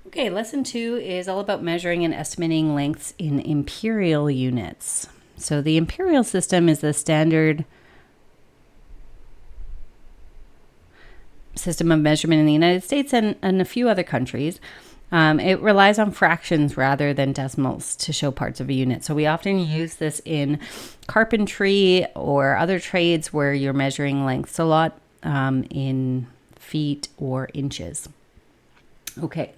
Okay, lesson 2 is all about measuring and estimating lengths in imperial units. So the imperial system is the standard system of measurement in the United States and a few other countries. It relies on fractions rather than decimals to show parts of a unit. So we often use this in carpentry or other trades where you're measuring lengths a lot in feet or inches. Okay,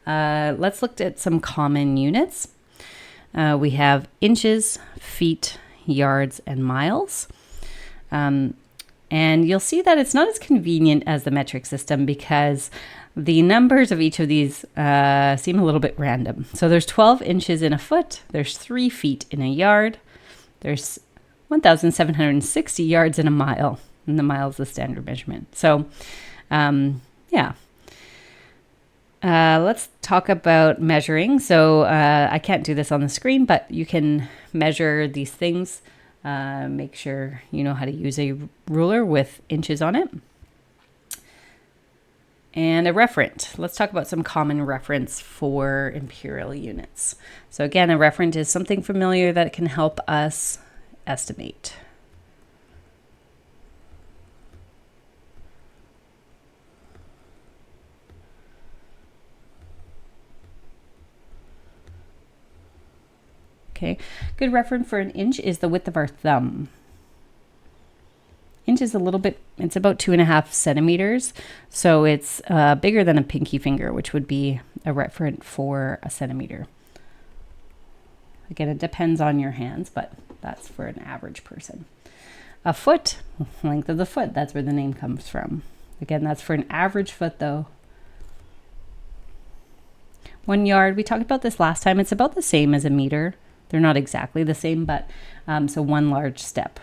let's look at some common units. We have inches, feet, yards, and miles. And you'll see that it's not as convenient as the metric system because the numbers of each of these seem a little bit random. So there's 12 inches in a foot, there's 3 feet in a yard, there's 1,760 yards in a mile, and the mile is the standard measurement. So, yeah. Let's talk about measuring. So I can't do this on the screen, but you can measure these things. Make sure you know how to use a ruler with inches on it. And a referent. Let's talk about some common reference for imperial units. So again, a referent is something familiar that can help us estimate. Okay, good reference for an inch is the width of our thumb. Inch is a little bit, it's about 2.5 centimeters. So it's bigger than a pinky finger, which would be a referent for a centimeter. Again, it depends on your hands, but that's for an average person. A foot, length of the foot, that's where the name comes from. Again, that's for an average foot though. 1 yard, we talked about this last time. It's about the same as a meter. They're not exactly the same, but so 1 large step.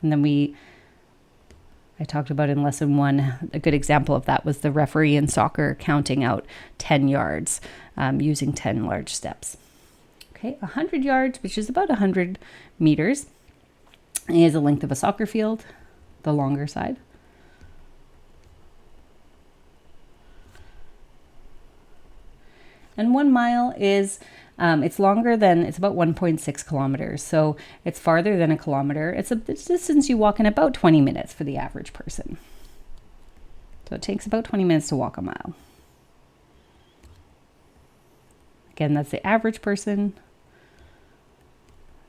And then I talked about in lesson 1, a good example of that was the referee in soccer counting out 10 yards using 10 large steps. Okay, 100 yards, which is about 100 meters, is the length of a soccer field, the longer side. And 1 mile is it's longer than, it's about 1.6 kilometers. So it's farther than a kilometer. It's a distance you walk in about 20 minutes for the average person. So it takes about 20 minutes to walk a mile. Again, that's the average person.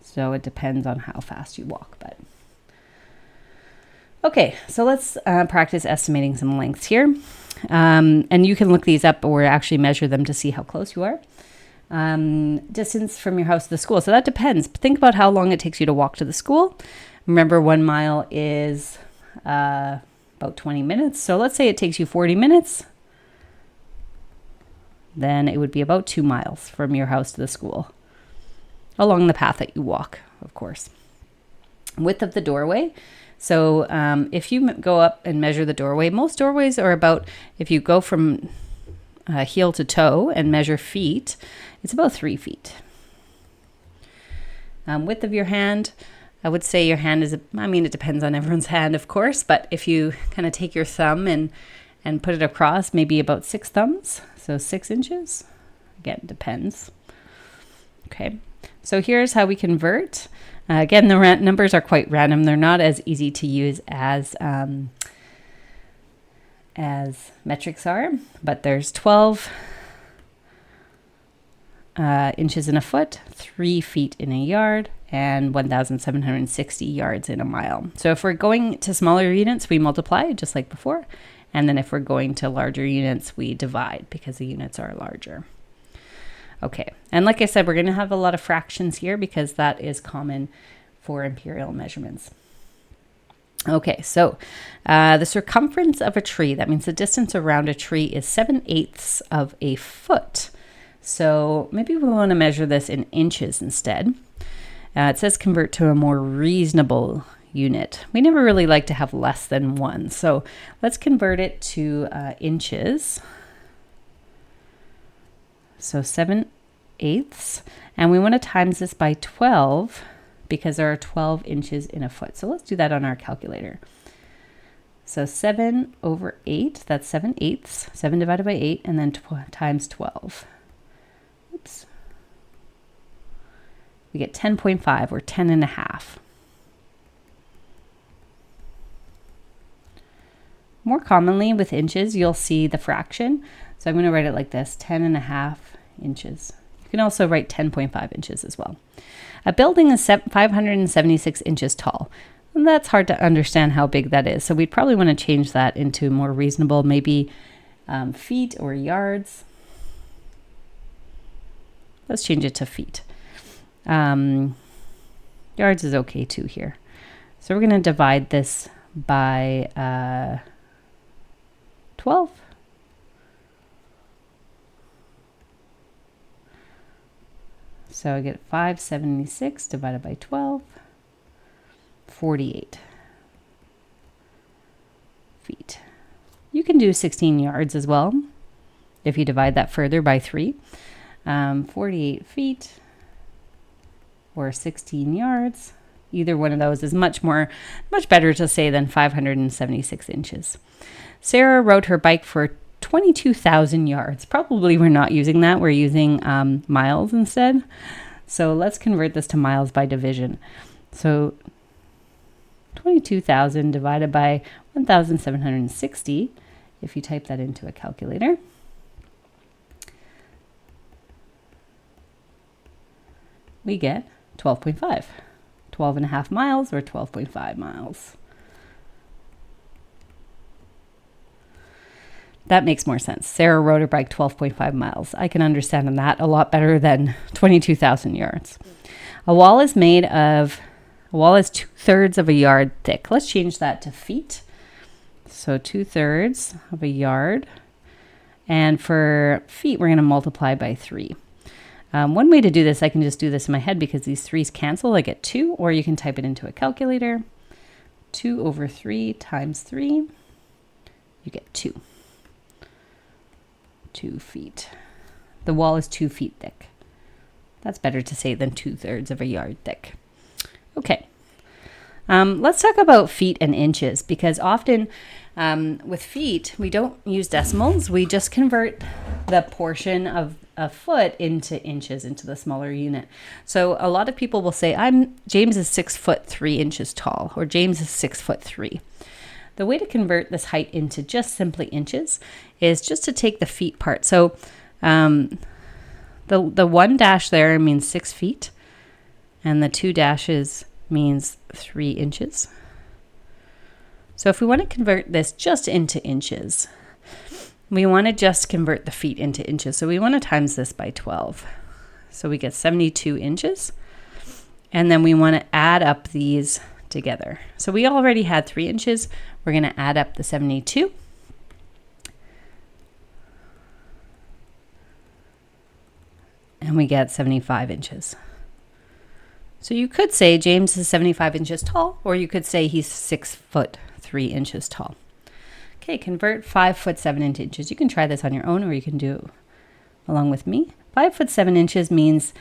So it depends on how fast you walk, but. Okay, so let's practice estimating some lengths here. And you can look these up or actually measure them to see how close you are. Distance from your house to the school. So that depends. Think about how long it takes you to walk to the school. Remember, 1 mile is about 20 minutes. So let's say it takes you 40 minutes. Then it would be about 2 miles from your house to the school. Along the path that you walk, of course. Width of the doorway. So if you go up and measure the doorway, most doorways are about, if you go from heel to toe and measure feet, it's about 3 feet. Width of your hand, I would say your hand is, it depends on everyone's hand, of course, but if you kind of take your thumb and put it across, maybe about 6 thumbs, so 6 inches. Again, depends. Okay, so here's how we convert. Again, the numbers are quite random. They're not as easy to use as metrics are, but there's 12 inches in a foot, 3 feet in a yard, and 1,760 yards in a mile. So if we're going to smaller units, we multiply just like before. And then if we're going to larger units, we divide because the units are larger. Okay, and like I said, we're going to have a lot of fractions here because that is common for imperial measurements. Okay, so the circumference of a tree, that means the distance around a tree, is 7/8 of a foot. So maybe we want to measure this in inches instead. It says convert to a more reasonable unit. We never really like to have less than 1. So let's convert it to inches. So 7/8, and we want to times this by 12 because there are 12 inches in a foot. So let's do that on our calculator. So 7/8, that's 7/8, 7 divided by 8, and then times 12. Oops. We get 10.5, or 10 and a half. More commonly with inches, you'll see the fraction. So I'm going to write it like this, 10 and a half inches. You can also write 10.5 inches as well. A building is 576 inches tall. And that's hard to understand how big that is. So we'd probably want to change that into more reasonable, maybe feet or yards. Let's change it to feet. Yards is okay too here. So we're going to divide this by 12. So I get 576 divided by 12. 48 feet. You can do 16 yards as well if you divide that further by 3. 48 feet or 16 yards. Either one of those is much better to say than 576 inches. Sarah rode her bike for 22,000 yards. Probably we're not using that. We're using miles instead. So let's convert this to miles by division. So 22,000 divided by 1,760, if you type that into a calculator. We get 12.5. 12 and a half miles, or 12.5 miles. That makes more sense. Sarah rode her bike 12.5 miles. I can understand that a lot better than 22,000 yards. A wall is 2/3 of a yard thick. Let's change that to feet. So 2/3 of a yard. And for feet, we're going to multiply by 3. One way to do this, I can just do this in my head because these 3's cancel. I get 2, or you can type it into a calculator. 2/3 times 3, you get 2. 2 feet. The wall is 2 feet thick. That's better to say than 2/3 of a yard thick. Okay. Let's talk about feet and inches, because often with feet, we don't use decimals. We just convert the portion of a foot into inches, into the smaller unit. So a lot of people will say, James is 6'3" tall, or James is 6'3". The way to convert this height into just simply inches is just to take the feet part. So the 1 dash there means 6 feet, and the 2 dashes means 3 inches. So if we want to convert this just into inches, we want to just convert the feet into inches. So we want to times this by 12. So we get 72 inches. And then we want to add up these together. So we already had 3 inches. We're going to add up the 72. And we get 75 inches. So you could say James is 75 inches tall, or you could say he's 6'3" tall. Okay, convert 5'7" into inches. You can try this on your own, or you can do it along with me. 5'7" inches means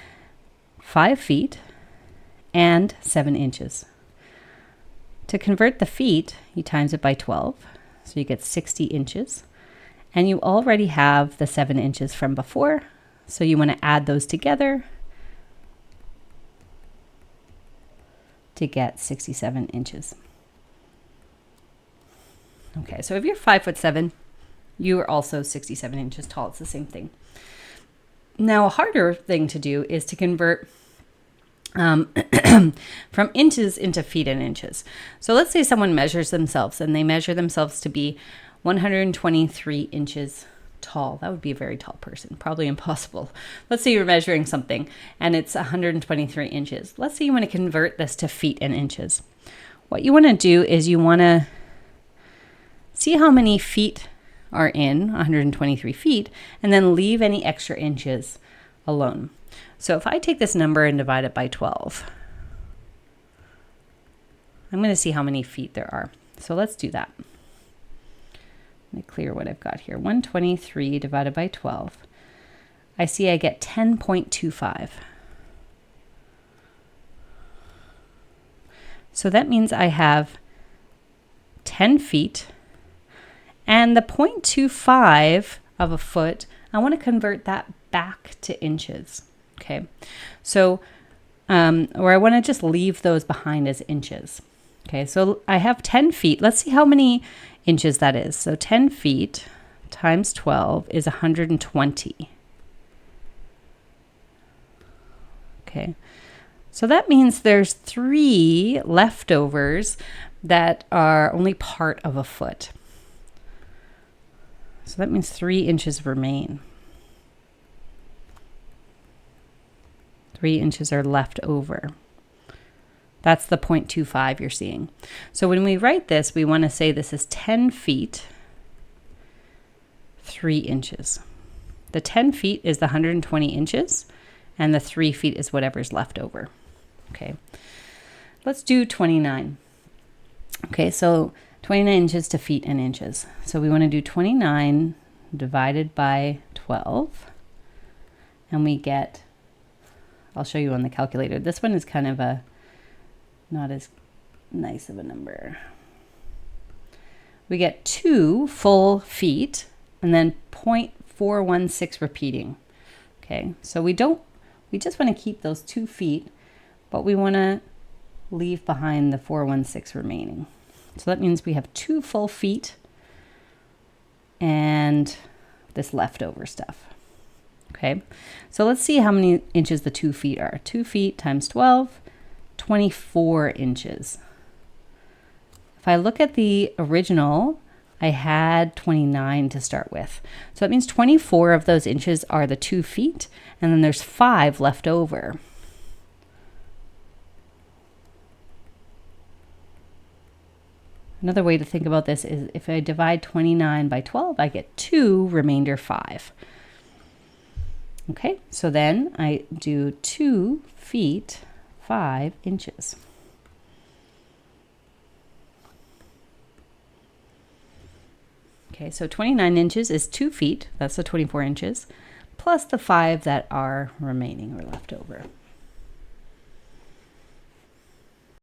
5 feet and 7 inches. To convert the feet, you times it by 12, so you get 60 inches. And you already have the 7 inches from before, so you want to add those together to get 67 inches. Okay, so if you're 5'7", you are also 67 inches tall. It's the same thing. Now, a harder thing to do is to convert from inches into feet and inches. So let's say someone measures themselves, and they measure themselves to be 123 inches tall. That would be a very tall person, probably impossible. Let's say you're measuring something and it's 123 inches. Let's say you want to convert this to feet and inches. What you want to do is you want to see how many feet are in 123 feet, and then leave any extra inches alone. So if I take this number and divide it by 12, I'm going to see how many feet there are. So let's do that. Let me clear what I've got here. 123 divided by 12. I see I get 10.25. So that means I have 10 feet And the 0.25 of a foot, I want to convert that back to inches. Okay, so, or I want to just leave those behind as inches. Okay, so I have 10 feet. Let's see how many inches that is. So 10 feet times 12 is 120. Okay, so that means there's 3 leftovers that are only part of a foot. So that means 3 inches remain. 3 inches are left over. That's the 0.25 you're seeing. So when we write this, we want to say this is 10 feet, 3 inches. The 10 feet is the 120 inches, and the 3 feet is whatever's left over. Okay, let's do 29. Okay, so 29 inches to feet and inches. So we want to do 29 divided by 12, and we get, I'll show you on the calculator. This one is kind of a not as nice of a number. We get 2 full feet and then 0.416 repeating. Okay, so we just want to keep those 2 feet, but we want to leave behind the 416 remaining. So that means we have 2 full feet and this leftover stuff. Okay, so let's see how many inches the 2 feet are. 2 feet times 12, 24 inches. If I look at the original, I had 29 to start with. So that means 24 of those inches are the 2 feet, and then there's 5 left over. Another way to think about this is if I divide 29 by 12, I get 2, remainder 5. Okay, so then I do 2 feet, 5 inches. Okay, so 29 inches is 2 feet, that's the 24 inches, plus the 5 that are remaining or left over.